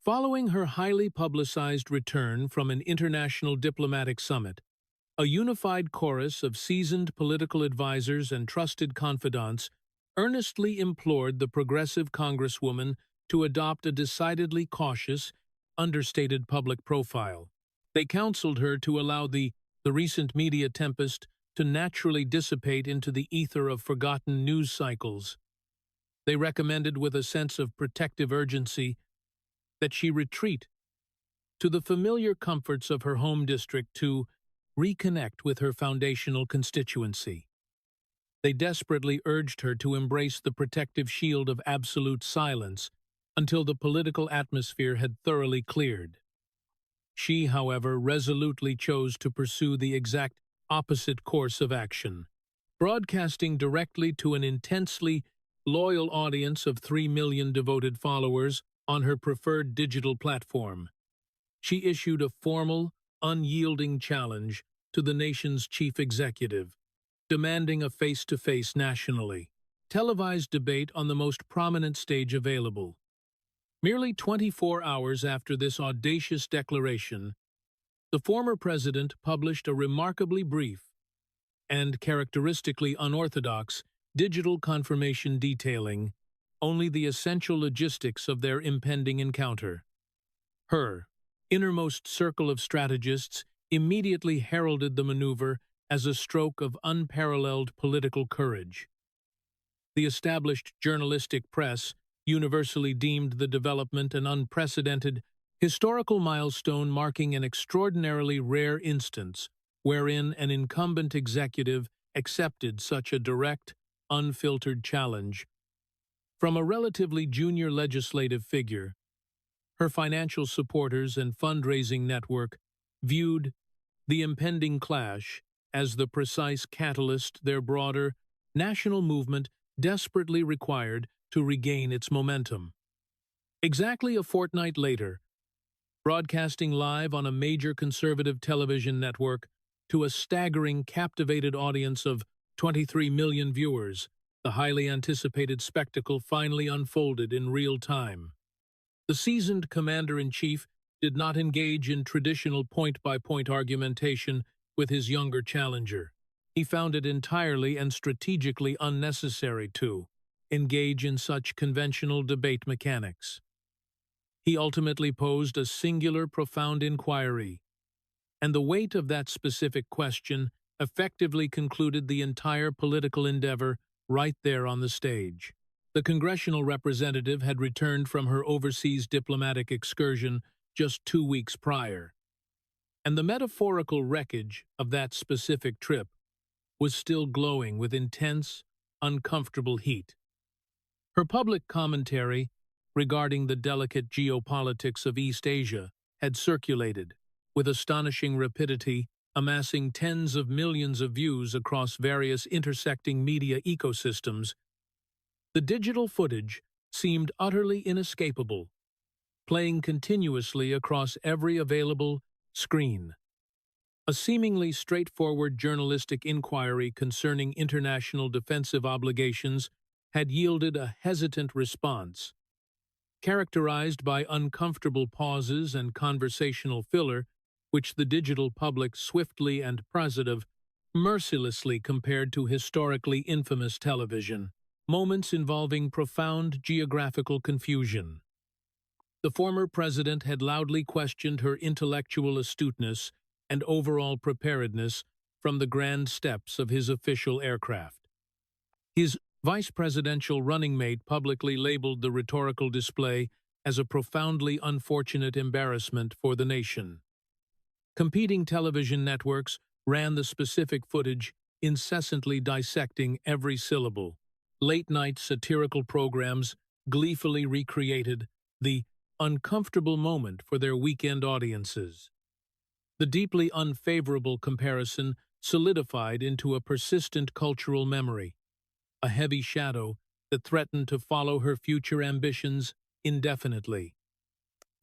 Following her highly publicized return from an international diplomatic summit, a unified chorus of seasoned political advisors and trusted confidants earnestly implored the progressive Congresswoman to adopt a decidedly cautious, understated public profile. They counseled her to allow the recent media tempest to naturally dissipate into the ether of forgotten news cycles. They recommended with a sense of protective urgency that she retreat to the familiar comforts of her home district to reconnect with her foundational constituency. They desperately urged her to embrace the protective shield of absolute silence until the political atmosphere had thoroughly cleared. She, however, resolutely chose to pursue the exact opposite course of action, broadcasting directly to an intensely loyal audience of 3 million devoted followers on her preferred digital platform. She issued a formal, unyielding challenge to the nation's chief executive, demanding a face-to-face nationally televised debate on the most prominent stage available. Merely 24 hours after this audacious declaration, the former president published a remarkably brief and characteristically unorthodox digital confirmation detailing only the essential logistics of their impending encounter. Her innermost circle of strategists immediately heralded the maneuver as a stroke of unparalleled political courage. The established journalistic press universally deemed the development an unprecedented historical milestone marking an extraordinarily rare instance wherein an incumbent executive accepted such a direct, unfiltered challenge from a relatively junior legislative figure. Her financial supporters and fundraising network viewed the impending clash as the precise catalyst their broader national movement desperately required to regain its momentum. Exactly a fortnight later, broadcasting live on a major conservative television network to a staggering, captivated audience of 23 million viewers, the highly anticipated spectacle finally unfolded in real time. The seasoned commander-in-chief did not engage in traditional point-by-point argumentation with his younger challenger. He found it entirely and strategically unnecessary to engage in such conventional debate mechanics. He ultimately posed a singular, profound inquiry, and the weight of that specific question effectively concluded the entire political endeavor right there on the stage. The congressional representative had returned from her overseas diplomatic excursion just 2 weeks prior, and the metaphorical wreckage of that specific trip was still glowing with intense, uncomfortable heat. Her public commentary regarding the delicate geopolitics of East Asia had circulated, with astonishing rapidity, amassing tens of millions of views across various intersecting media ecosystems. The digital footage seemed utterly inescapable, playing continuously across every available screen. A seemingly straightforward journalistic inquiry concerning international defensive obligations had yielded a hesitant response, characterized by uncomfortable pauses and conversational filler, which the digital public swiftly and mercilessly compared to historically infamous television, moments involving profound geographical confusion. The former president had loudly questioned her intellectual astuteness and overall preparedness from the grand steps of his official aircraft. His vice presidential running mate publicly labeled the rhetorical display as a profoundly unfortunate embarrassment for the nation. Competing television networks ran the specific footage, incessantly dissecting every syllable. Late-night satirical programs gleefully recreated the uncomfortable moment for their weekend audiences. The deeply unfavorable comparison solidified into a persistent cultural memory, a heavy shadow that threatened to follow her future ambitions indefinitely.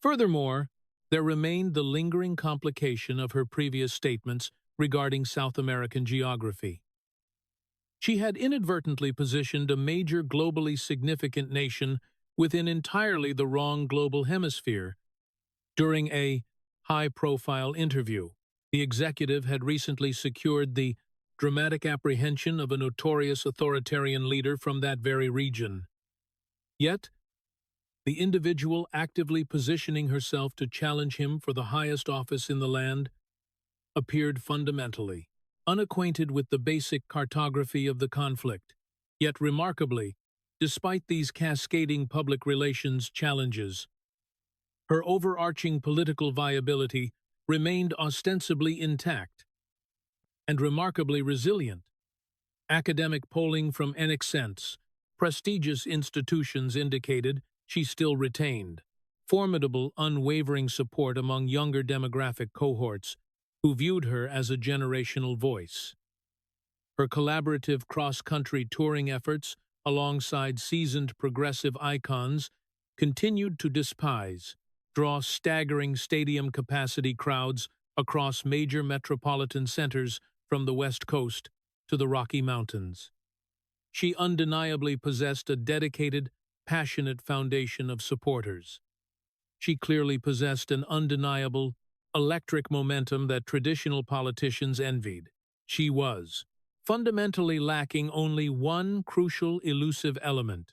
Furthermore, there remained the lingering complication of her previous statements regarding South American geography. She had inadvertently positioned a major globally significant nation within entirely the wrong global hemisphere, During a high-profile interview, the executive had recently secured the dramatic apprehension of a notorious authoritarian leader from that very region. Yet, the individual actively positioning herself to challenge him for the highest office in the land appeared fundamentally unacquainted with the basic cartography of the conflict. Yet remarkably, despite these cascading public relations challenges, her overarching political viability remained ostensibly intact and remarkably resilient. Academic polling from NXENT's prestigious institutions indicated she still retained formidable, unwavering support among younger demographic cohorts who viewed her as a generational voice. Her collaborative cross-country touring efforts, alongside seasoned progressive icons, continued to draw staggering stadium-capacity crowds across major metropolitan centers from the West Coast to the Rocky Mountains. She undeniably possessed a dedicated, passionate foundation of supporters. She clearly possessed an undeniable, electric momentum that traditional politicians envied. She was fundamentally lacking only one crucial elusive element: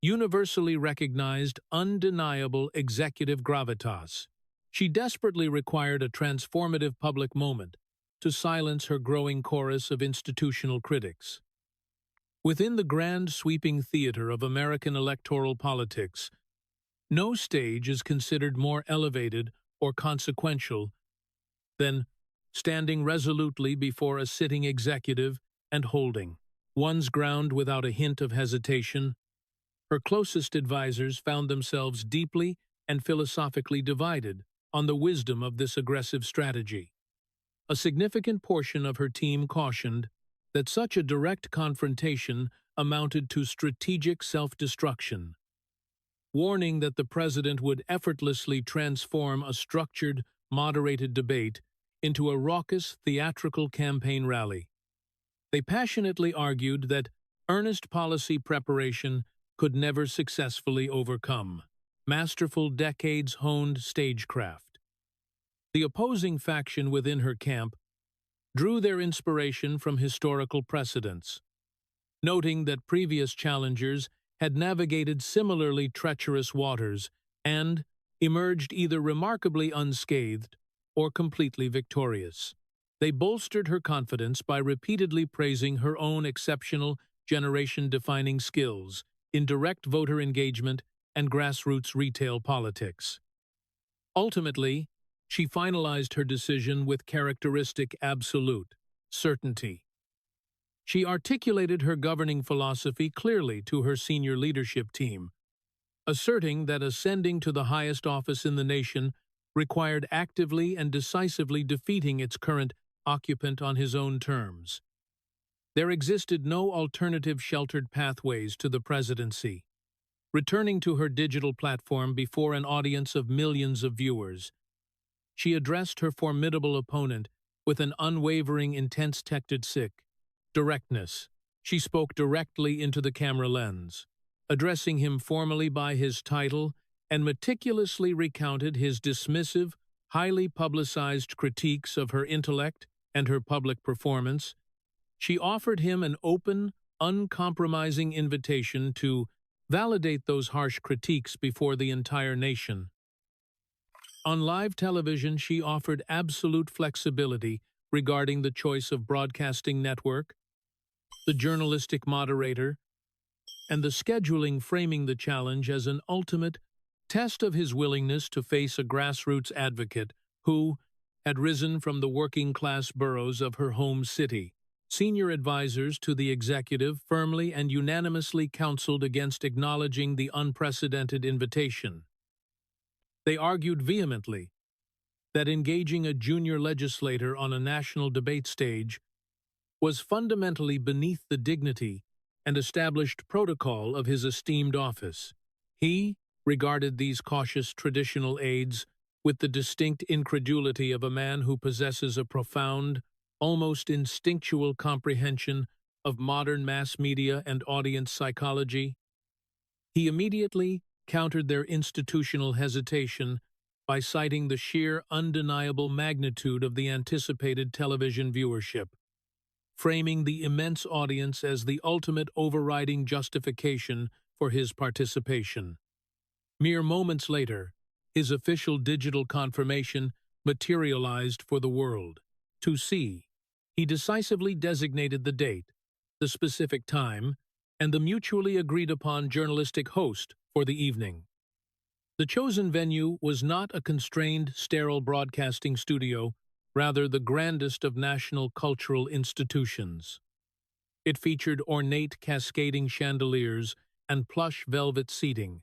universally recognized, undeniable executive gravitas. She desperately required a transformative public moment to silence her growing chorus of institutional critics. Within the grand sweeping theater of American electoral politics, no stage is considered more elevated or consequential than standing resolutely before a sitting executive and holding one's ground without a hint of hesitation. Her closest advisers found themselves deeply and philosophically divided on the wisdom of this aggressive strategy. A significant portion of her team cautioned that such a direct confrontation amounted to strategic self-destruction, warning that the president would effortlessly transform a structured, moderated debate into a raucous, theatrical campaign rally. They passionately argued that earnest policy preparation could never successfully overcome masterful, decades-honed stagecraft. The opposing faction within her camp drew their inspiration from historical precedents, noting that previous challengers had navigated similarly treacherous waters and emerged either remarkably unscathed or completely victorious. They bolstered her confidence by repeatedly praising her own exceptional, generation-defining skills in direct voter engagement and grassroots retail politics. Ultimately, she finalized her decision with characteristic absolute certainty. She articulated her governing philosophy clearly to her senior leadership team, asserting that ascending to the highest office in the nation required actively and decisively defeating its current occupant on his own terms. There existed no alternative sheltered pathways to the presidency. Returning to her digital platform before an audience of millions of viewers, she addressed her formidable opponent with an unwavering, intense-tacted directness. She spoke directly into the camera lens, addressing him formally by his title, and meticulously recounted his dismissive, highly publicized critiques of her intellect and her public performance. She offered him an open, uncompromising invitation to validate those harsh critiques before the entire nation. On live television, she offered absolute flexibility regarding the choice of broadcasting network, the journalistic moderator, and the scheduling, framing the challenge as an ultimate test of his willingness to face a grassroots advocate who had risen from the working-class boroughs of her home city. Senior advisors to the executive firmly and unanimously counseled against acknowledging the unprecedented invitation. They argued vehemently that engaging a junior legislator on a national debate stage was fundamentally beneath the dignity and established protocol of his esteemed office. He regarded these cautious traditional aids with the distinct incredulity of a man who possesses a profound, almost instinctual comprehension of modern mass media and audience psychology. He immediately countered their institutional hesitation by citing the sheer, undeniable magnitude of the anticipated television viewership, framing the immense audience as the ultimate overriding justification for his participation. Mere moments later, his official digital confirmation materialized for the world to see. He decisively designated the date, the specific time, and the mutually agreed-upon journalistic host for the evening. The chosen venue was not a constrained, sterile broadcasting studio, rather the grandest of national cultural institutions. It featured ornate cascading chandeliers and plush velvet seating,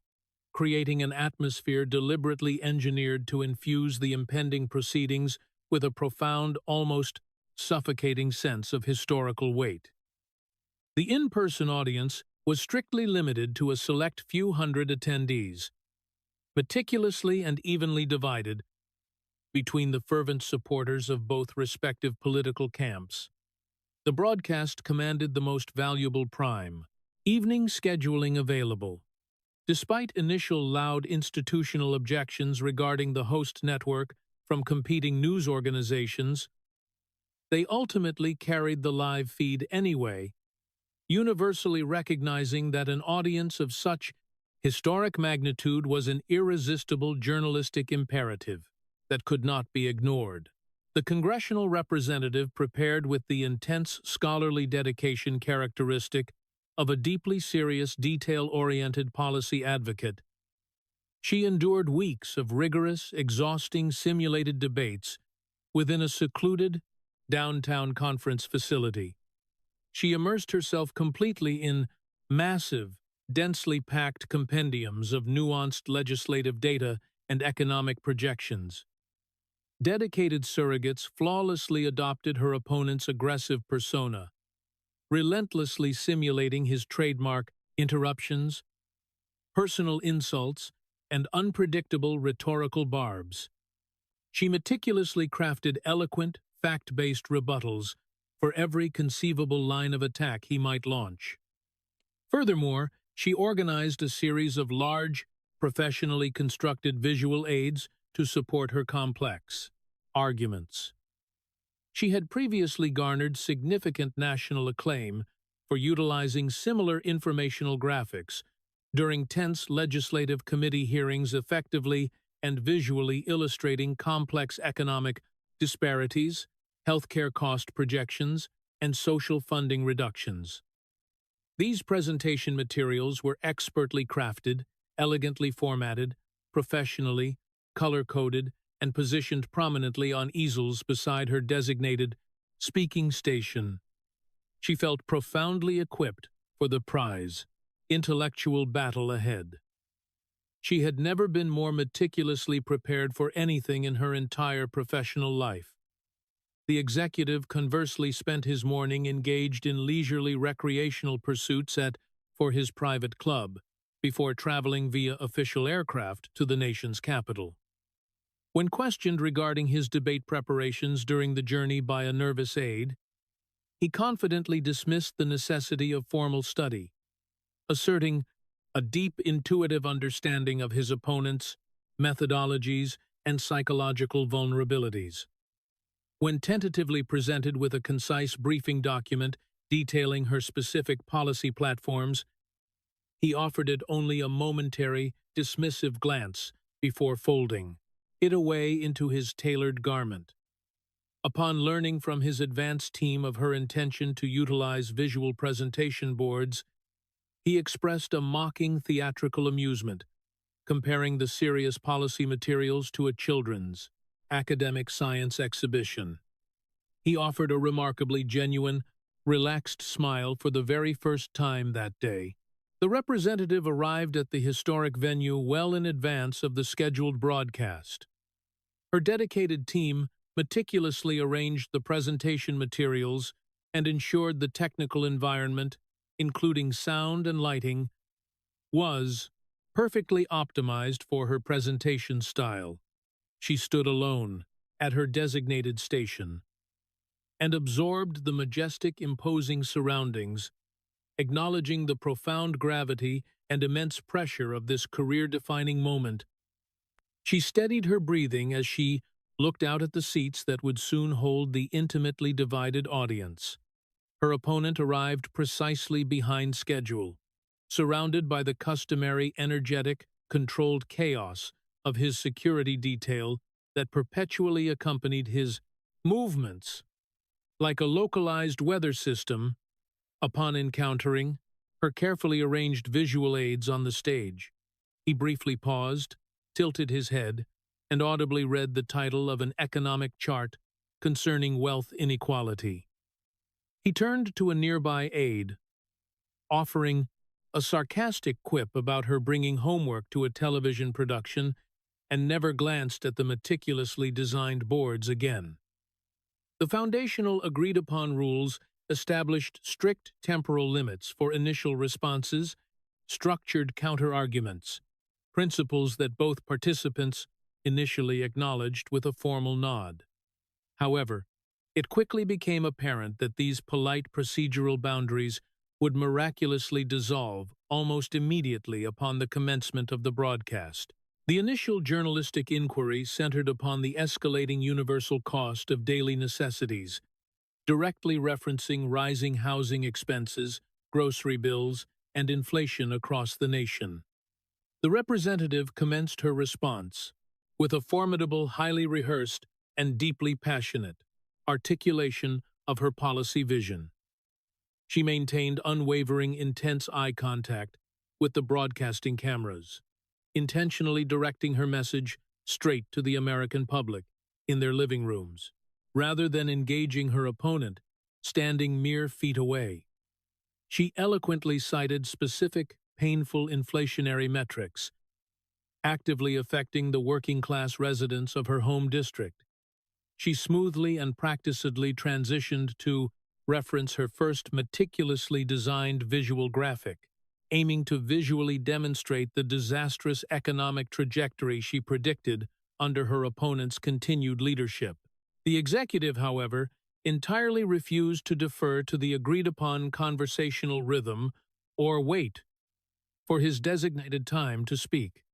creating an atmosphere deliberately engineered to infuse the impending proceedings with a profound, almost suffocating sense of historical weight. The in-person audience was strictly limited to a select few hundred attendees, meticulously and evenly divided between the fervent supporters of both respective political camps. The broadcast commanded the most valuable prime, evening scheduling available. Despite initial loud institutional objections regarding the host network from competing news organizations, they ultimately carried the live feed anyway, universally recognizing that an audience of such historic magnitude was an irresistible journalistic imperative that could not be ignored. The congressional representative prepared with the intense scholarly dedication characteristic of a deeply serious, detail-oriented policy advocate. She endured weeks of rigorous, exhausting, simulated debates within a secluded, downtown conference facility. She immersed herself completely in massive, densely packed compendiums of nuanced legislative data and economic projections. Dedicated surrogates flawlessly adopted her opponent's aggressive persona, relentlessly simulating his trademark interruptions, personal insults, and unpredictable rhetorical barbs. She meticulously crafted eloquent, fact-based rebuttals for every conceivable line of attack he might launch. Furthermore, she organized a series of large, professionally constructed visual aids to support her complex arguments. She had previously garnered significant national acclaim for utilizing similar informational graphics during tense legislative committee hearings, effectively and visually illustrating complex economic disparities, healthcare cost projections, and social funding reductions. These presentation materials were expertly crafted, elegantly formatted, professionally, color-coded, and positioned prominently on easels beside her designated speaking station. She felt profoundly equipped for the prize, intellectual battle ahead. She had never been more meticulously prepared for anything in her entire professional life. The executive conversely spent his morning engaged in leisurely recreational pursuits for his private club, before traveling via official aircraft to the nation's capital. When questioned regarding his debate preparations during the journey by a nervous aide, he confidently dismissed the necessity of formal study, asserting a deep intuitive understanding of his opponent's methodologies and psychological vulnerabilities. When tentatively presented with a concise briefing document detailing her specific policy platforms, he offered it only a momentary, dismissive glance before folding it away into his tailored garment. Upon learning from his advanced team of her intention to utilize visual presentation boards, he expressed a mocking theatrical amusement, comparing the serious policy materials to a children's academic science exhibition. He offered a remarkably genuine, relaxed smile for the very first time that day. The representative arrived at the historic venue well in advance of the scheduled broadcast. Her dedicated team meticulously arranged the presentation materials and ensured the technical environment, including sound and lighting, was perfectly optimized for her presentation style. She stood alone at her designated station and absorbed the majestic, imposing surroundings, acknowledging the profound gravity and immense pressure of this career-defining moment. She steadied her breathing as she looked out at the seats that would soon hold the intimately divided audience. Her opponent arrived precisely behind schedule, surrounded by the customary energetic, controlled chaos of his security detail that perpetually accompanied his movements. Like a localized weather system, upon encountering her carefully arranged visual aids on the stage, he briefly paused, tilted his head, and audibly read the title of an economic chart concerning wealth inequality. He turned to a nearby aide, offering a sarcastic quip about her bringing homework to a television production, and never glanced at the meticulously designed boards again. The foundational agreed-upon rules established strict temporal limits for initial responses, structured counter-arguments, principles that both participants initially acknowledged with a formal nod. However, it quickly became apparent that these polite procedural boundaries would miraculously dissolve almost immediately upon the commencement of the broadcast. The initial journalistic inquiry centered upon the escalating universal cost of daily necessities, directly referencing rising housing expenses, grocery bills, and inflation across the nation. The representative commenced her response with a formidable, highly rehearsed, and deeply passionate articulation of her policy vision. She maintained unwavering, intense eye contact with the broadcasting cameras, intentionally directing her message straight to the American public in their living rooms, rather than engaging her opponent, standing mere feet away. She eloquently cited specific, painful inflationary metrics, actively affecting the working-class residents of her home district. She smoothly and practicedly transitioned to reference her first meticulously designed visual graphic, aiming to visually demonstrate the disastrous economic trajectory she predicted under her opponent's continued leadership. The executive, however, entirely refused to defer to the agreed-upon conversational rhythm or wait for his designated time to speak.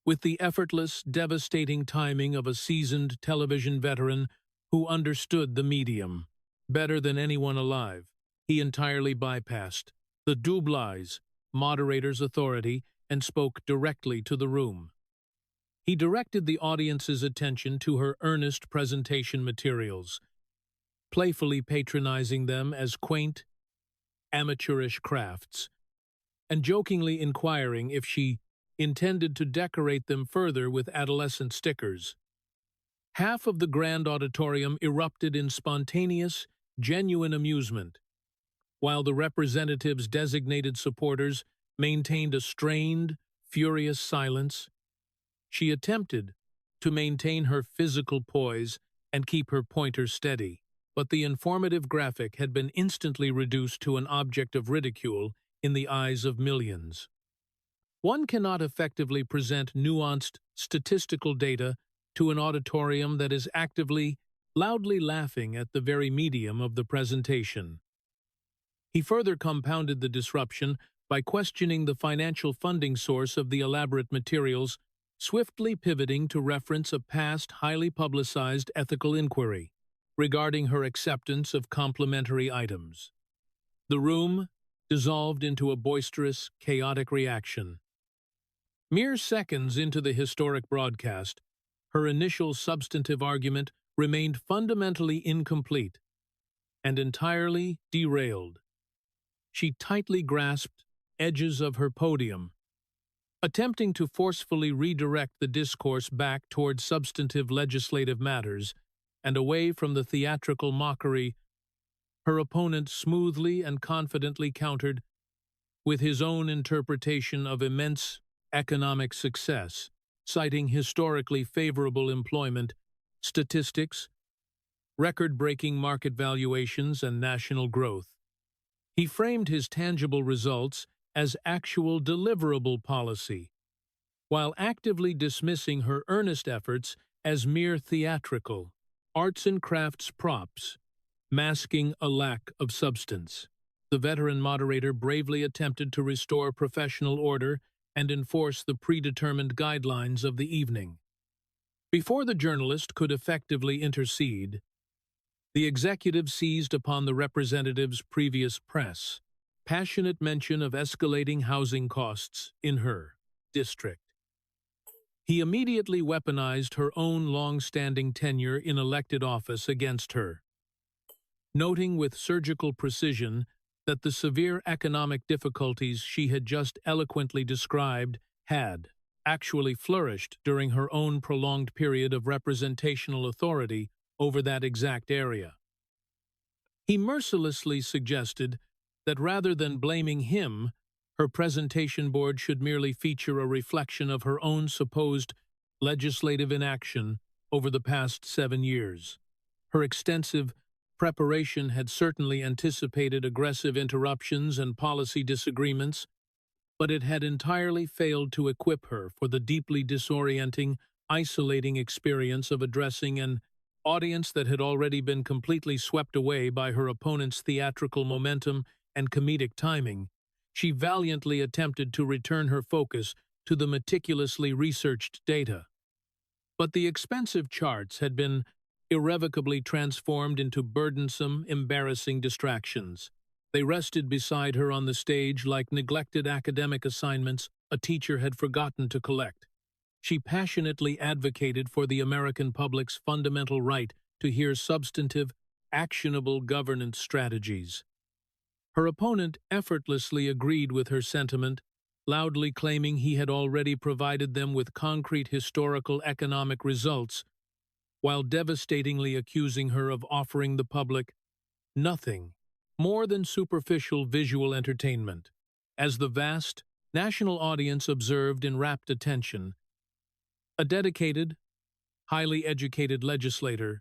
With the effortless, devastating timing of a seasoned television veteran who understood the medium better than anyone alive, he entirely bypassed the doublage moderator's authority and spoke directly to the room. He directed the audience's attention to her earnest presentation materials, playfully patronizing them as quaint, amateurish crafts, and jokingly inquiring if she intended to decorate them further with adolescent stickers. Half of the grand auditorium erupted in spontaneous, genuine amusement, while the representative's designated supporters maintained a strained, furious silence. She attempted to maintain her physical poise and keep her pointer steady, but the informative graphic had been instantly reduced to an object of ridicule in the eyes of millions. One cannot effectively present nuanced statistical data to an auditorium that is actively, loudly laughing at the very medium of the presentation. He further compounded the disruption by questioning the financial funding source of the elaborate materials, swiftly pivoting to reference a past highly publicized ethical inquiry regarding her acceptance of complimentary items. The room dissolved into a boisterous, chaotic reaction. Mere seconds into the historic broadcast, her initial substantive argument remained fundamentally incomplete and entirely derailed. She tightly grasped edges of her podium, attempting to forcefully redirect the discourse back toward substantive legislative matters and away from the theatrical mockery. Her opponent smoothly and confidently countered with his own interpretation of immense economic success, citing historically favorable employment statistics, record-breaking market valuations, and national growth. He framed his tangible results as actual deliverable policy, while actively dismissing her earnest efforts as mere theatrical, arts and crafts props, masking a lack of substance. The veteran moderator bravely attempted to restore professional order and enforce the predetermined guidelines of the evening. Before the journalist could effectively intercede, the executive seized upon the representative's previous press, passionate mention of escalating housing costs in her district. He immediately weaponized her own long-standing tenure in elected office against her, noting with surgical precision that the severe economic difficulties she had just eloquently described had actually flourished during her own prolonged period of representational authority over that exact area. He mercilessly suggested that rather than blaming him, her presentation board should merely feature a reflection of her own supposed legislative inaction over the past 7 years. Her extensive preparation had certainly anticipated aggressive interruptions and policy disagreements, but it had entirely failed to equip her for the deeply disorienting, isolating experience of addressing an audience that had already been completely swept away by her opponent's theatrical momentum and comedic timing. She valiantly attempted to return her focus to the meticulously researched data. But the expensive charts had been irrevocably transformed into burdensome, embarrassing distractions. They rested beside her on the stage like neglected academic assignments a teacher had forgotten to collect. She passionately advocated for the American public's fundamental right to hear substantive, actionable governance strategies. Her opponent effortlessly agreed with her sentiment, loudly claiming he had already provided them with concrete historical economic results, while devastatingly accusing her of offering the public nothing more than superficial visual entertainment. As the vast, national audience observed in rapt attention, a dedicated, highly educated legislator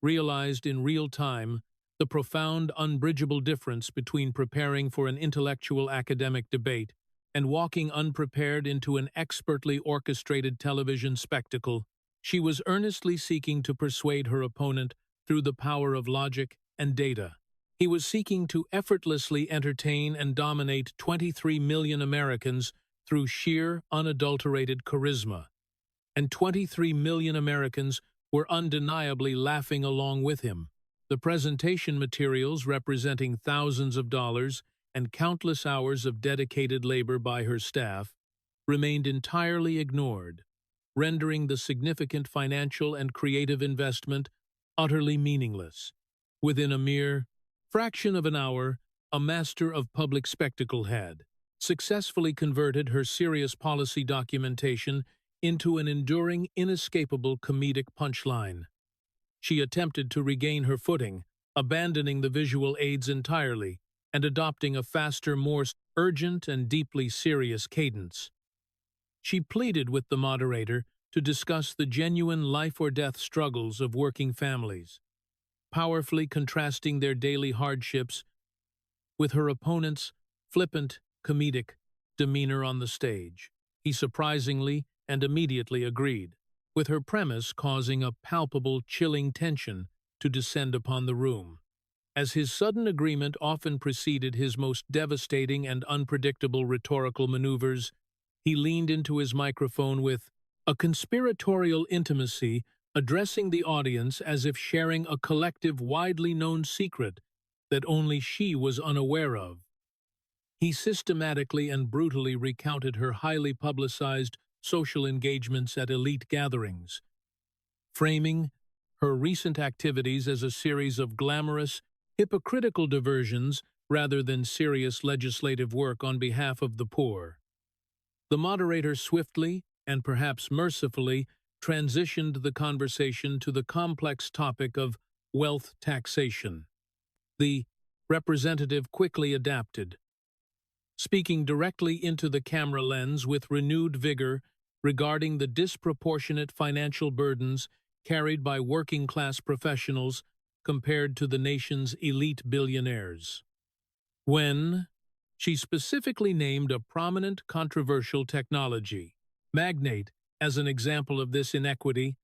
realized in real time the profound, unbridgeable difference between preparing for an intellectual academic debate and walking unprepared into an expertly orchestrated television spectacle. She was earnestly seeking to persuade her opponent through the power of logic and data. He was seeking to effortlessly entertain and dominate 23 million Americans through sheer, unadulterated charisma. And 23 million Americans were undeniably laughing along with him. The presentation materials, representing thousands of dollars and countless hours of dedicated labor by her staff, remained entirely ignored, rendering the significant financial and creative investment utterly meaningless. Within a mere fraction of an hour, a master of public spectacle had successfully converted her serious policy documentation into an enduring, inescapable comedic punchline. She attempted to regain her footing, abandoning the visual aids entirely and adopting a faster, more urgent and deeply serious cadence. She pleaded with the moderator to discuss the genuine life-or-death struggles of working families, powerfully contrasting their daily hardships with her opponent's flippant, comedic demeanor on the stage. He surprisingly and immediately agreed, with her premise causing a palpable, chilling tension to descend upon the room. As his sudden agreement often preceded his most devastating and unpredictable rhetorical maneuvers, he leaned into his microphone with a conspiratorial intimacy, addressing the audience as if sharing a collective, widely known secret that only she was unaware of. He systematically and brutally recounted her highly publicized social engagements at elite gatherings, framing her recent activities as a series of glamorous, hypocritical diversions rather than serious legislative work on behalf of the poor. The moderator swiftly, and perhaps mercifully, transitioned the conversation to the complex topic of wealth taxation. The representative quickly adapted, speaking directly into the camera lens with renewed vigor regarding the disproportionate financial burdens carried by working-class professionals compared to the nation's elite billionaires. When she specifically named a prominent controversial technology magnate as an example of this inequity,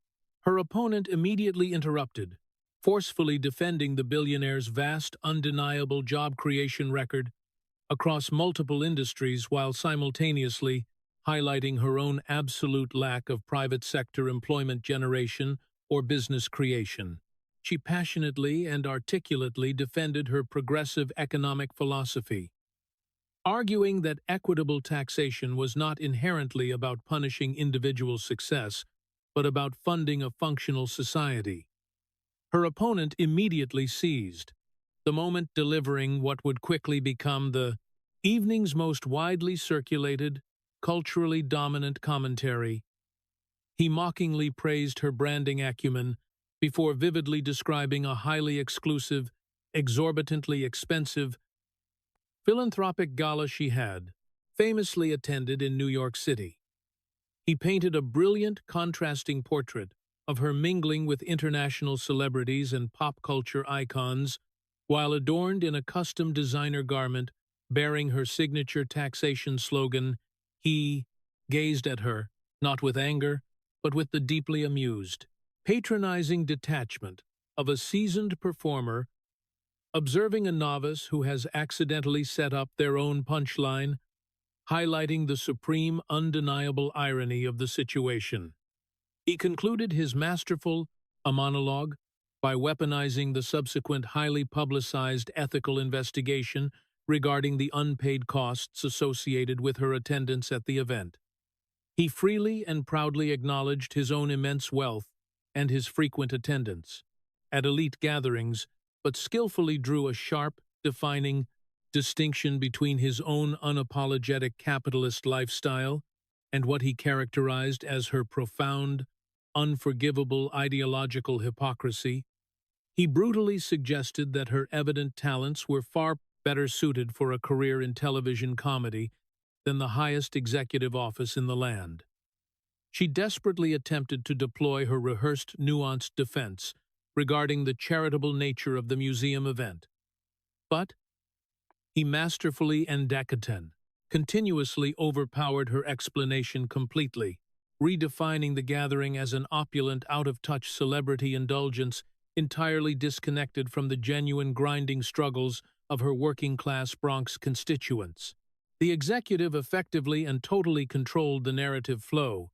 her opponent immediately interrupted, forcefully defending the billionaire's vast, undeniable job creation record across multiple industries while simultaneously highlighting her own absolute lack of private sector employment generation or business creation. She passionately and articulately defended her progressive economic philosophy, arguing that equitable taxation was not inherently about punishing individual success, but about funding a functional society. Her opponent immediately seized, the moment delivering what would quickly become the evening's most widely circulated, culturally dominant commentary. He mockingly praised her branding acumen before vividly describing a highly exclusive, exorbitantly expensive, philanthropic gala she had famously attended in New York City. He painted a brilliant, contrasting portrait of her mingling with international celebrities and pop culture icons, while adorned in a custom designer garment bearing her signature taxation slogan. He gazed at her, not with anger, but with the deeply amused, patronizing detachment of a seasoned performer observing a novice who has accidentally set up their own punchline, highlighting the supreme, undeniable irony of the situation. He concluded his masterful monologue by weaponizing the subsequent highly publicized ethical investigation regarding the unpaid costs associated with her attendance at the event. He freely and proudly acknowledged his own immense wealth and his frequent attendance at elite gatherings, but skillfully drew a sharp, defining distinction between his own unapologetic capitalist lifestyle and what he characterized as her profound, unforgivable ideological hypocrisy. He brutally suggested that her evident talents were far better suited for a career in television comedy than the highest executive office in the land. She desperately attempted to deploy her rehearsed, nuanced defense regarding the charitable nature of the museum event. But he masterfully and continuously overpowered her explanation completely, redefining the gathering as an opulent, out-of-touch celebrity indulgence entirely disconnected from the genuine grinding struggles of her working-class Bronx constituents. The executive effectively and totally controlled the narrative flow,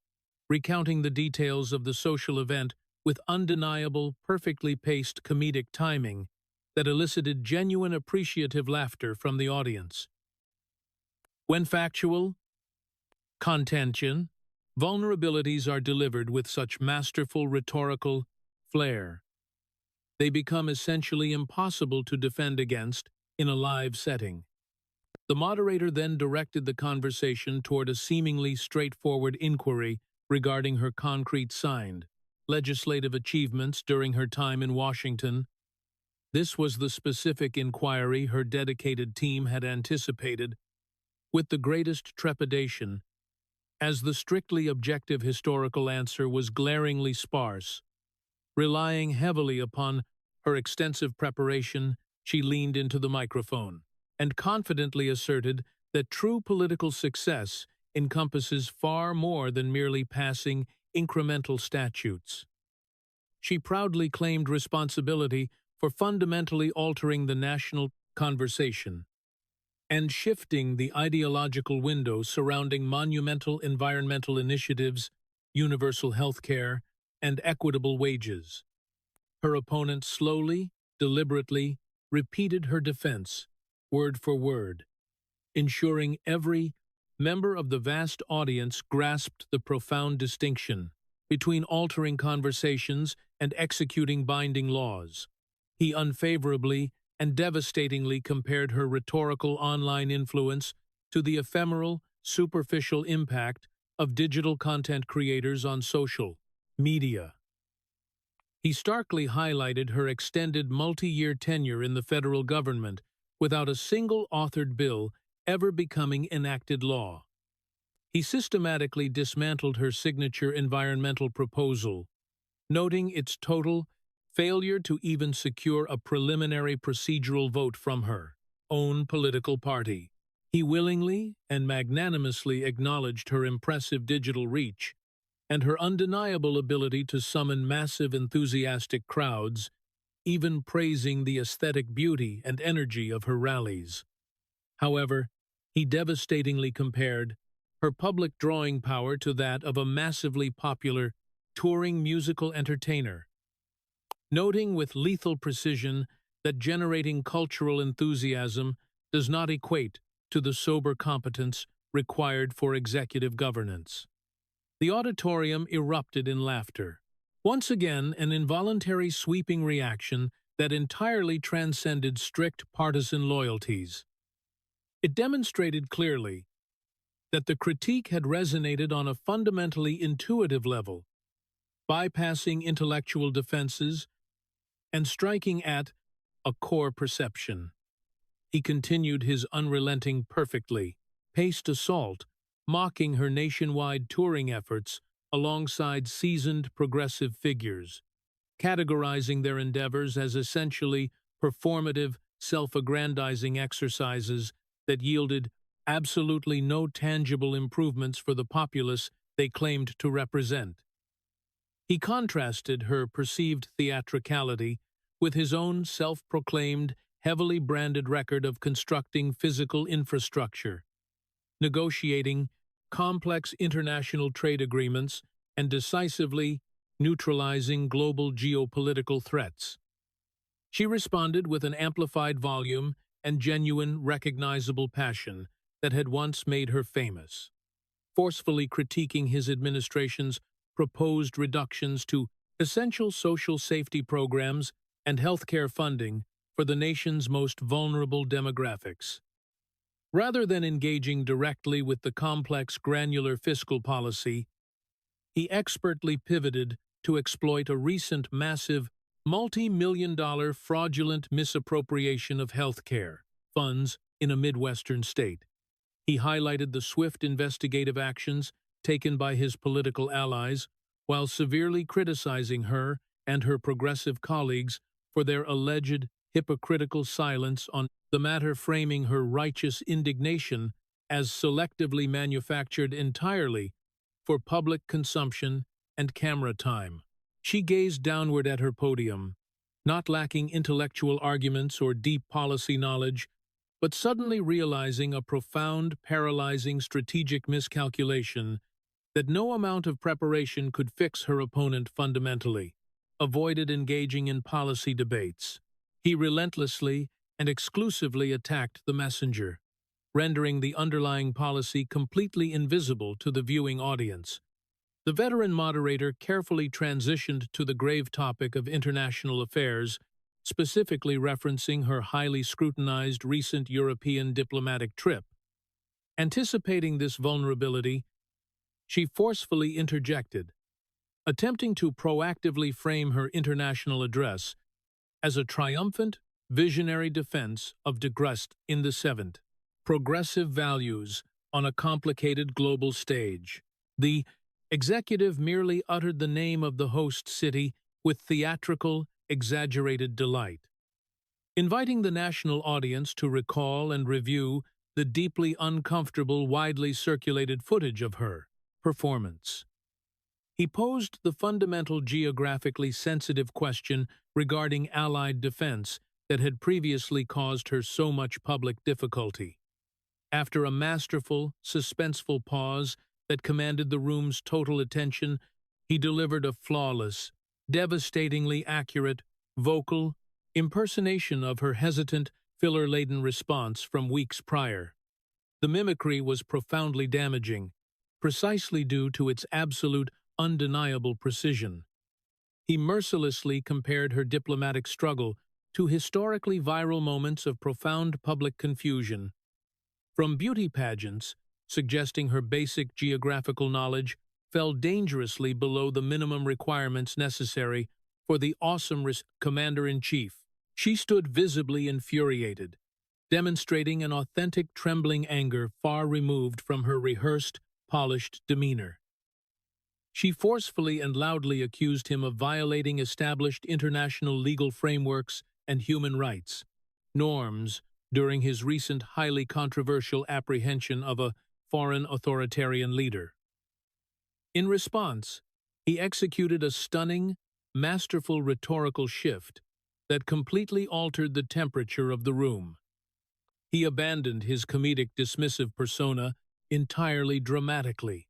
recounting the details of the social event with undeniable, perfectly paced comedic timing that elicited genuine appreciative laughter from the audience. When factual, contention, vulnerabilities are delivered with such masterful rhetorical flair, they become essentially impossible to defend against in a live setting. The moderator then directed the conversation toward a seemingly straightforward inquiry regarding her concrete signed legislative achievements during her time in Washington. This was the specific inquiry her dedicated team had anticipated with the greatest trepidation, as the strictly objective historical answer was glaringly sparse. Relying heavily upon her extensive preparation, she leaned into the microphone and confidently asserted that true political success encompasses far more than merely passing incremental statutes. She proudly claimed responsibility for fundamentally altering the national conversation and shifting the ideological window surrounding monumental environmental initiatives, universal health care, and equitable wages. Her opponent slowly, deliberately, repeated her defense, word for word, ensuring every member of the vast audience grasped the profound distinction between altering conversations and executing binding laws. He unfavorably and devastatingly compared her rhetorical online influence to the ephemeral, superficial impact of digital content creators on social media. He starkly highlighted her extended multi-year tenure in the federal government without a single authored bill ever becoming enacted law. He systematically dismantled her signature environmental proposal, noting its total failure to even secure a preliminary procedural vote from her own political party. He willingly and magnanimously acknowledged her impressive digital reach and her undeniable ability to summon massive enthusiastic crowds, even praising the aesthetic beauty and energy of her rallies. However, he devastatingly compared her public drawing power to that of a massively popular touring musical entertainer, noting with lethal precision that generating cultural enthusiasm does not equate to the sober competence required for executive governance. The auditorium erupted in laughter. Once again, an involuntary sweeping reaction that entirely transcended strict partisan loyalties. It demonstrated clearly that the critique had resonated on a fundamentally intuitive level, bypassing intellectual defenses and striking at a core perception. He continued his unrelenting, perfectly paced assault, mocking her nationwide touring efforts alongside seasoned progressive figures, categorizing their endeavors as essentially performative, self-aggrandizing exercises that yielded absolutely no tangible improvements for the populace they claimed to represent. He contrasted her perceived theatricality with his own self-proclaimed, heavily branded record of constructing physical infrastructure, negotiating complex international trade agreements, and decisively neutralizing global geopolitical threats. She responded with an amplified volume and genuine, recognizable passion that had once made her famous, forcefully critiquing his administration's proposed reductions to essential social safety programs and healthcare funding for the nation's most vulnerable demographics. Rather than engaging directly with the complex granular fiscal policy, he expertly pivoted to exploit a recent massive multi-million-dollar fraudulent misappropriation of healthcare funds in a Midwestern state. He highlighted the swift investigative actions taken by his political allies while severely criticizing her and her progressive colleagues for their alleged hypocritical silence on the matter, framing her righteous indignation as selectively manufactured entirely for public consumption and camera time. She gazed downward at her podium, not lacking intellectual arguments or deep policy knowledge, but suddenly realizing a profound, paralyzing strategic miscalculation that no amount of preparation could fix her opponent fundamentally, avoided engaging in policy debates. He relentlessly and exclusively attacked the messenger, rendering the underlying policy completely invisible to the viewing audience. The veteran moderator carefully transitioned to the grave topic of international affairs, specifically referencing her highly scrutinized recent European diplomatic trip. Anticipating this vulnerability, she forcefully interjected, attempting to proactively frame her international address as a triumphant, visionary defense of Degrassi in the seventh progressive values on a complicated global stage. The executive merely uttered the name of the host city with theatrical, exaggerated delight, inviting the national audience to recall and review the deeply uncomfortable, widely circulated footage of her performance. He posed the fundamental geographically sensitive question regarding Allied defense that had previously caused her so much public difficulty. After a masterful, suspenseful pause that commanded the room's total attention, he delivered a flawless, devastatingly accurate, vocal impersonation of her hesitant, filler-laden response from weeks prior. The mimicry was profoundly damaging, precisely due to its absolute, undeniable precision. He mercilessly compared her diplomatic struggle to historically viral moments of profound public confusion. From beauty pageants, suggesting her basic geographical knowledge fell dangerously below the minimum requirements necessary for the awesome commander-in-chief. She stood visibly infuriated, demonstrating an authentic trembling anger far removed from her rehearsed, polished demeanor. She forcefully and loudly accused him of violating established international legal frameworks and human rights norms during his recent highly controversial apprehension of a foreign authoritarian leader. In response, he executed a stunning, masterful rhetorical shift that completely altered the temperature of the room. He abandoned his comedic dismissive persona entirely dramatically,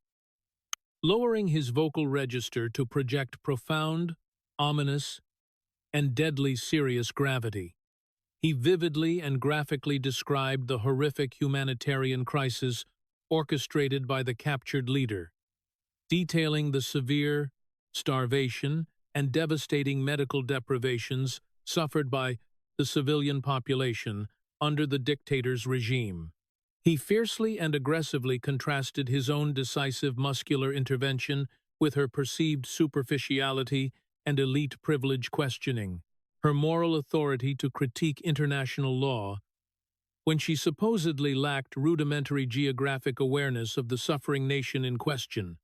lowering his vocal register to project profound, ominous, and deadly serious gravity. He vividly and graphically described the horrific humanitarian crisis orchestrated by the captured leader, detailing the severe starvation and devastating medical deprivations suffered by the civilian population under the dictator's regime. He fiercely and aggressively contrasted his own decisive muscular intervention with her perceived superficiality and elite privilege questioning, her moral authority to critique international law, when she supposedly lacked rudimentary geographic awareness of the suffering nation in question.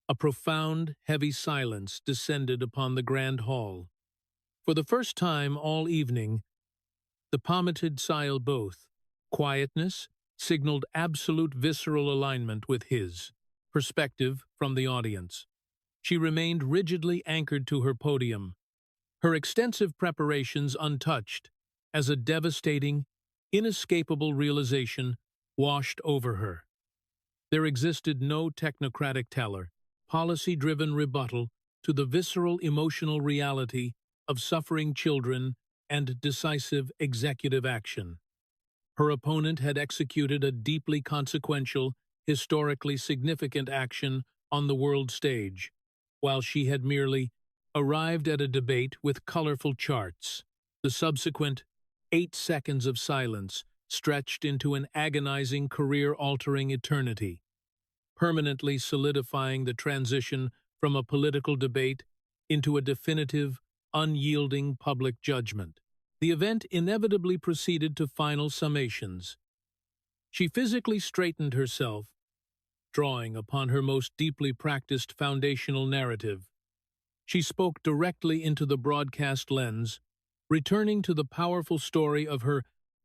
A profound, heavy silence descended upon the grand hall. For the first time all evening, the palmated Sile both quietness signaled absolute visceral alignment with his perspective from the audience. She remained rigidly anchored to her podium, her extensive preparations untouched, as a devastating, inescapable realization washed over her. There existed no technocratic teller, policy-driven rebuttal to the visceral emotional reality of suffering children and decisive executive action. Her opponent had executed a deeply consequential, historically significant action on the world stage, while she had merely arrived at a debate with colorful charts. The subsequent 8 seconds of silence stretched into an agonizing, career-altering eternity, permanently solidifying the transition from a political debate into a definitive, unyielding public judgment. The event inevitably proceeded to final summations. She physically straightened herself, drawing upon her most deeply practiced foundational narrative. She spoke directly into the broadcast lens, returning to the powerful story of her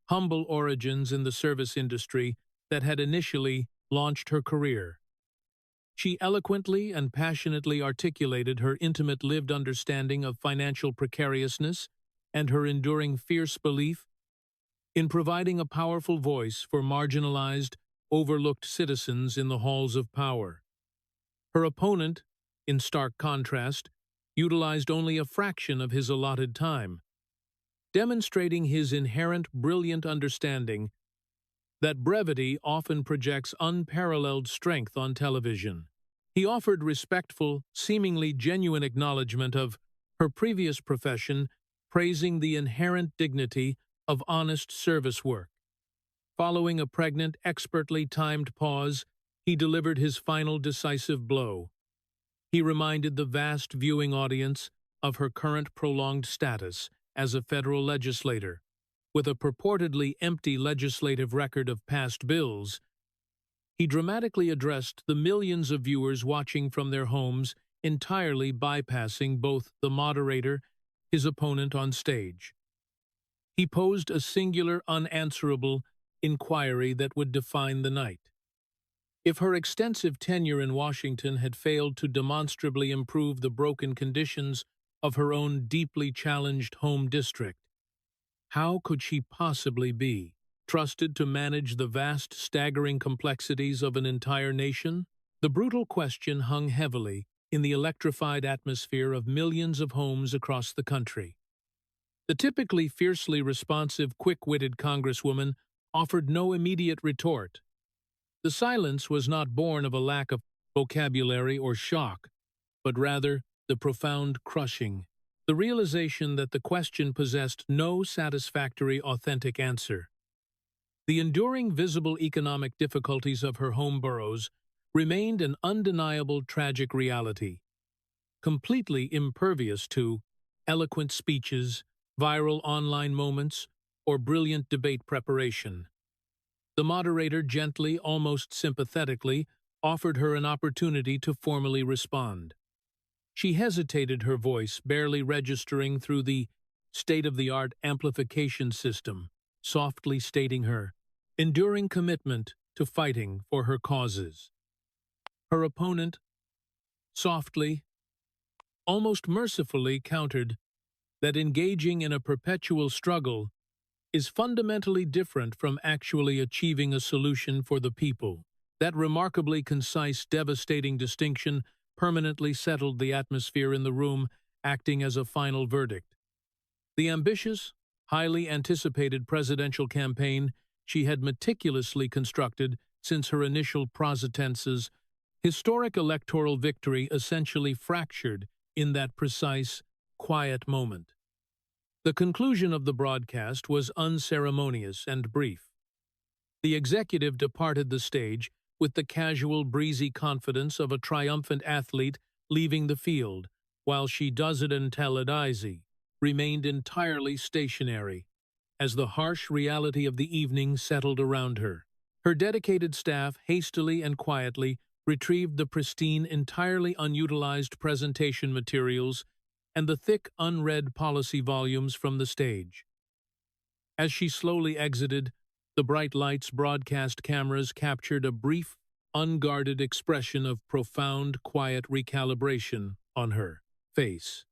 humble origins in the service industry that had initially launched her career. She eloquently and passionately articulated her intimate lived understanding of financial precariousness and her enduring fierce belief in providing a powerful voice for marginalized, overlooked citizens in the halls of power. Her opponent, in stark contrast, utilized only a fraction of his allotted time, demonstrating his inherent brilliant understanding that brevity often projects unparalleled strength on television. He offered respectful, seemingly genuine acknowledgement of her previous profession, praising the inherent dignity of honest service work. Following a pregnant, expertly timed pause, he delivered his final decisive blow. He reminded the vast viewing audience of her current prolonged status as a federal legislator. With a purportedly empty legislative record of past bills, he dramatically addressed the millions of viewers watching from their homes, entirely bypassing both the moderator, his opponent on stage. He posed a singular, unanswerable inquiry that would define the night. If her extensive tenure in Washington had failed to demonstrably improve the broken conditions of her own deeply challenged home district, how could she possibly be trusted to manage the vast, staggering complexities of an entire nation? The brutal question hung heavily in the electrified atmosphere of millions of homes across the country. The typically fiercely responsive, quick-witted Congresswoman offered no immediate retort. The silence was not born of a lack of vocabulary or shock, but rather the profound crushing, the realization that the question possessed no satisfactory, authentic answer. The enduring visible economic difficulties of her home boroughs remained an undeniable tragic reality, completely impervious to eloquent speeches, viral online moments, or brilliant debate preparation. The moderator gently, almost sympathetically, offered her an opportunity to formally respond. She hesitated, her voice barely registering through the state-of-the-art amplification system, softly stating her enduring commitment to fighting for her causes. Her opponent, softly, almost mercifully, countered that engaging in a perpetual struggle is fundamentally different from actually achieving a solution for the people. That remarkably concise, devastating distinction permanently settled the atmosphere in the room, acting as a final verdict. The ambitious, highly anticipated presidential campaign she had meticulously constructed since her initial Prosetence's historic electoral victory essentially fractured in that precise, quiet moment. The conclusion of the broadcast was unceremonious and brief. The executive departed the stage with the casual, breezy confidence of a triumphant athlete leaving the field, while she Duzzedan Teledizy remained entirely stationary, as the harsh reality of the evening settled around her. Her dedicated staff hastily and quietly retrieved the pristine, entirely unutilized presentation materials and the thick, unread policy volumes from the stage. As she slowly exited, the bright lights broadcast cameras captured a brief, unguarded expression of profound, quiet recalibration on her face.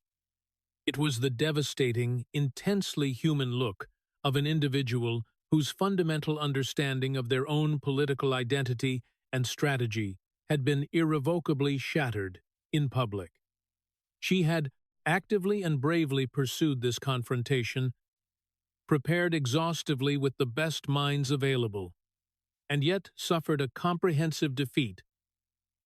It was the devastating, intensely human look of an individual whose fundamental understanding of their own political identity and strategy had been irrevocably shattered in public. She had actively and bravely pursued this confrontation, prepared exhaustively with the best minds available, and yet suffered a comprehensive defeat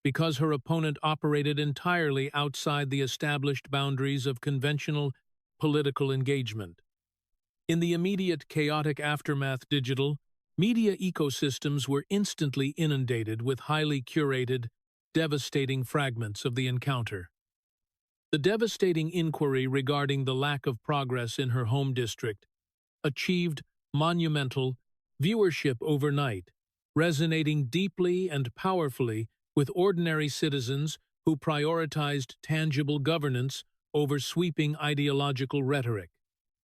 because her opponent operated entirely outside the established boundaries of conventional political engagement. In the immediate chaotic aftermath, digital media ecosystems were instantly inundated with highly curated, devastating fragments of the encounter. The devastating inquiry regarding the lack of progress in her home district achieved monumental viewership overnight, resonating deeply and powerfully with ordinary citizens who prioritized tangible governance over sweeping ideological rhetoric.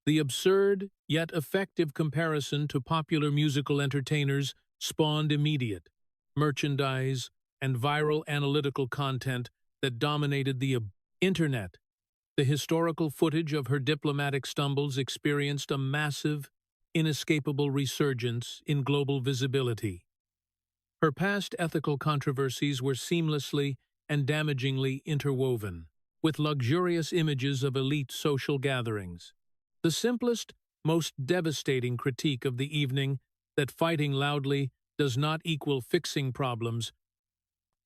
The absurd, yet effective comparison to popular musical entertainers spawned immediate merchandise and viral analytical content that dominated the internet. The historical footage of her diplomatic stumbles experienced a massive, inescapable resurgence in global visibility. Her past ethical controversies were seamlessly and damagingly interwoven with luxurious images of elite social gatherings. The simplest, most devastating critique of the evening, that fighting loudly does not equal fixing problems,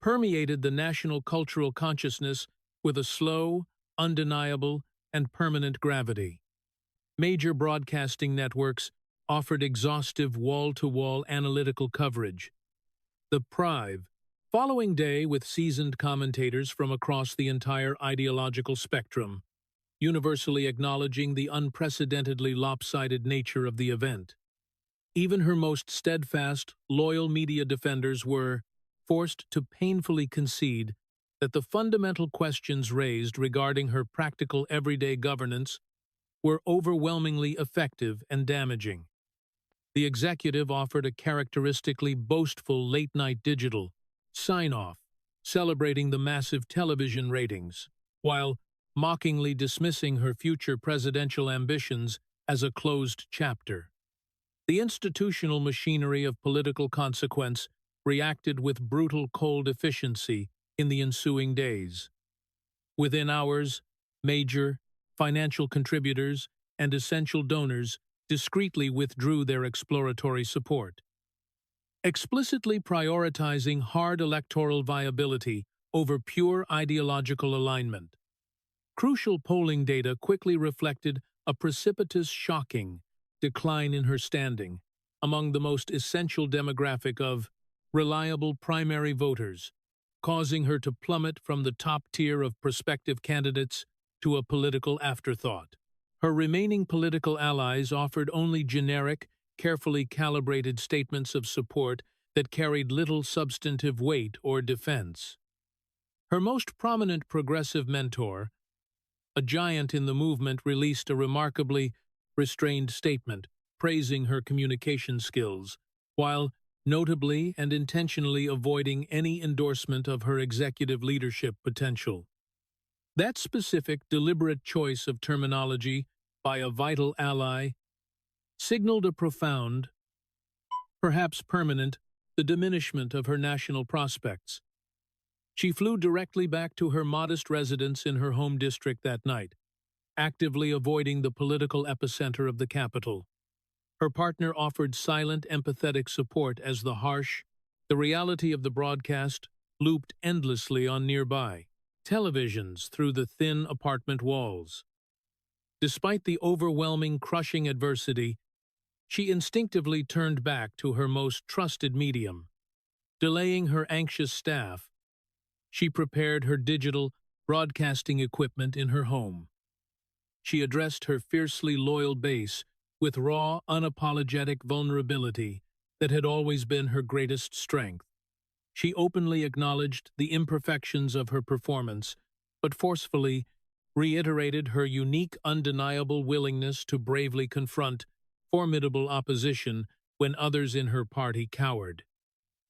permeated the national cultural consciousness with a slow, undeniable, and permanent gravity. Major broadcasting networks offered exhaustive wall-to-wall analytical coverage. The following day with seasoned commentators from across the entire ideological spectrum, universally acknowledging the unprecedentedly lopsided nature of the event. Even her most steadfast, loyal media defenders were forced to painfully concede that the fundamental questions raised regarding her practical everyday governance were overwhelmingly effective and damaging. The executive offered a characteristically boastful late-night digital sign-off, celebrating the massive television ratings, while mockingly dismissing her future presidential ambitions as a closed chapter. The institutional machinery of political consequence reacted with brutal cold efficiency in the ensuing days. Within hours, major financial contributors and essential donors discreetly withdrew their exploratory support, explicitly prioritizing hard electoral viability over pure ideological alignment. Crucial polling data quickly reflected a precipitous, shocking decline in her standing among the most essential demographic of reliable primary voters, causing her to plummet from the top tier of prospective candidates to a political afterthought. Her remaining political allies offered only generic, carefully calibrated statements of support that carried little substantive weight or defense. Her most prominent progressive mentor, a giant in the movement, released a remarkably restrained statement praising her communication skills, while notably and intentionally avoiding any endorsement of her executive leadership potential. That specific, deliberate choice of terminology by a vital ally signaled a profound, perhaps permanent, the diminishment of her national prospects. She flew directly back to her modest residence in her home district that night, actively avoiding the political epicenter of the capital. Her partner offered silent, empathetic support as the reality of the broadcast looped endlessly on nearby televisions through the thin apartment walls. Despite the overwhelming, crushing adversity, she instinctively turned back to her most trusted medium. Delaying her anxious staff, she prepared her digital broadcasting equipment in her home. She addressed her fiercely loyal base with raw, unapologetic vulnerability that had always been her greatest strength. She openly acknowledged the imperfections of her performance, but forcefully reiterated her unique, undeniable willingness to bravely confront formidable opposition when others in her party cowered.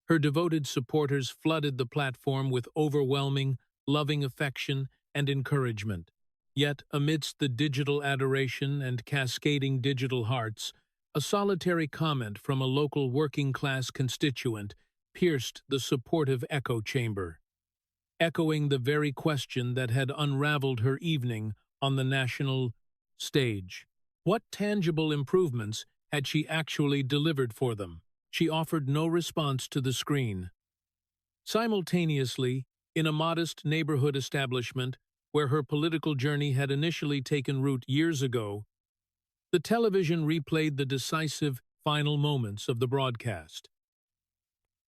Her devoted supporters flooded the platform with overwhelming, loving affection and encouragement. Yet, amidst the digital adoration and cascading digital hearts, a solitary comment from a local working-class constituent pierced the supportive echo chamber, echoing the very question that had unraveled her evening on the national stage. What tangible improvements had she actually delivered for them? She offered no response to the screen. Simultaneously, in a modest neighborhood establishment where her political journey had initially taken root years ago, the television replayed the decisive final moments of the broadcast.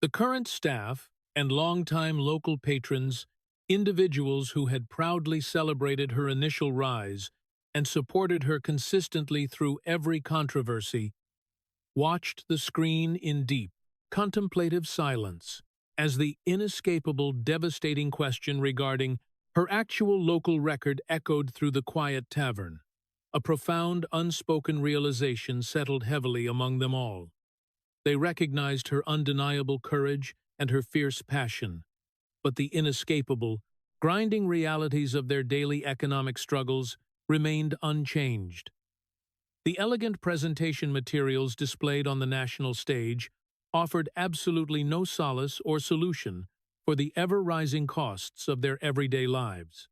The current staff and longtime local patrons, individuals who had proudly celebrated her initial rise and supported her consistently through every controversy, watched the screen in deep, contemplative silence as the inescapable, devastating question regarding her actual local record echoed through the quiet tavern. A profound, unspoken realization settled heavily among them all. They recognized her undeniable courage and her fierce passion, but the inescapable, grinding realities of their daily economic struggles remained unchanged. The elegant presentation materials displayed on the national stage offered absolutely no solace or solution for the ever-rising costs of their everyday lives.